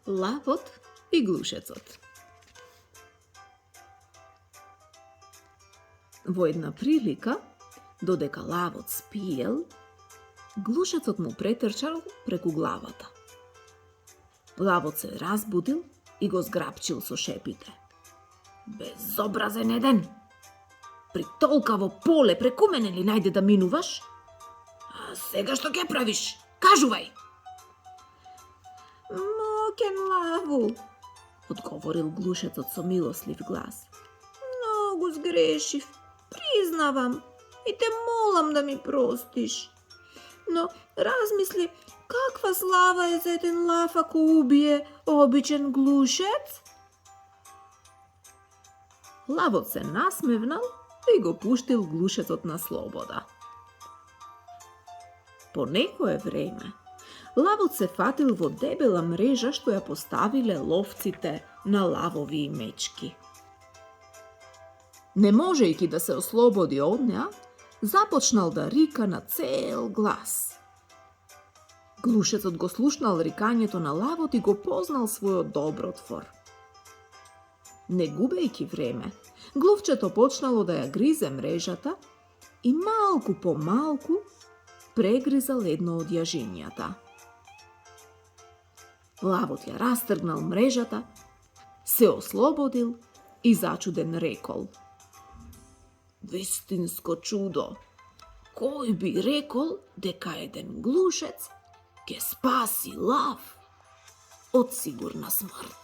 Лавот и глушецот. Во една прилика, додека лавот спиел, глушецот му претрчал преку главата. Лавот се разбудил и го зграпчил со шепите. Безобразен еден! При толкаво поле преку мене ли најде да минуваш? А сега што ќе правиш? Кажувај! Мокен лаву, одговорил глушецот со милослив глас. Многу сгрешив, признавам и те молам да ми простиш. Но размисли, каква слава е за еден лав ако убие обичен глушец? Лавот се насмевнал и го пуштил глушецот на слобода. По некое време, лавот се фатил во дебела мрежа што ја поставиле ловците на лавови мечки. Не можејќи да се ослободи од неа, започнал да рика на цел глас. Глушецот го слушнал рикањето на лавот и го познал својот добротвор. Не губејќи време, глувчето почнало да ја гризе мрежата и малку по малку прегризал едно од јажињата. Лавот ја растргнал мрежата, се ослободил и зачуден рекол. Вистинско чудо! Кој би рекол дека еден глушец ќе спаси лав од сигурна смрт?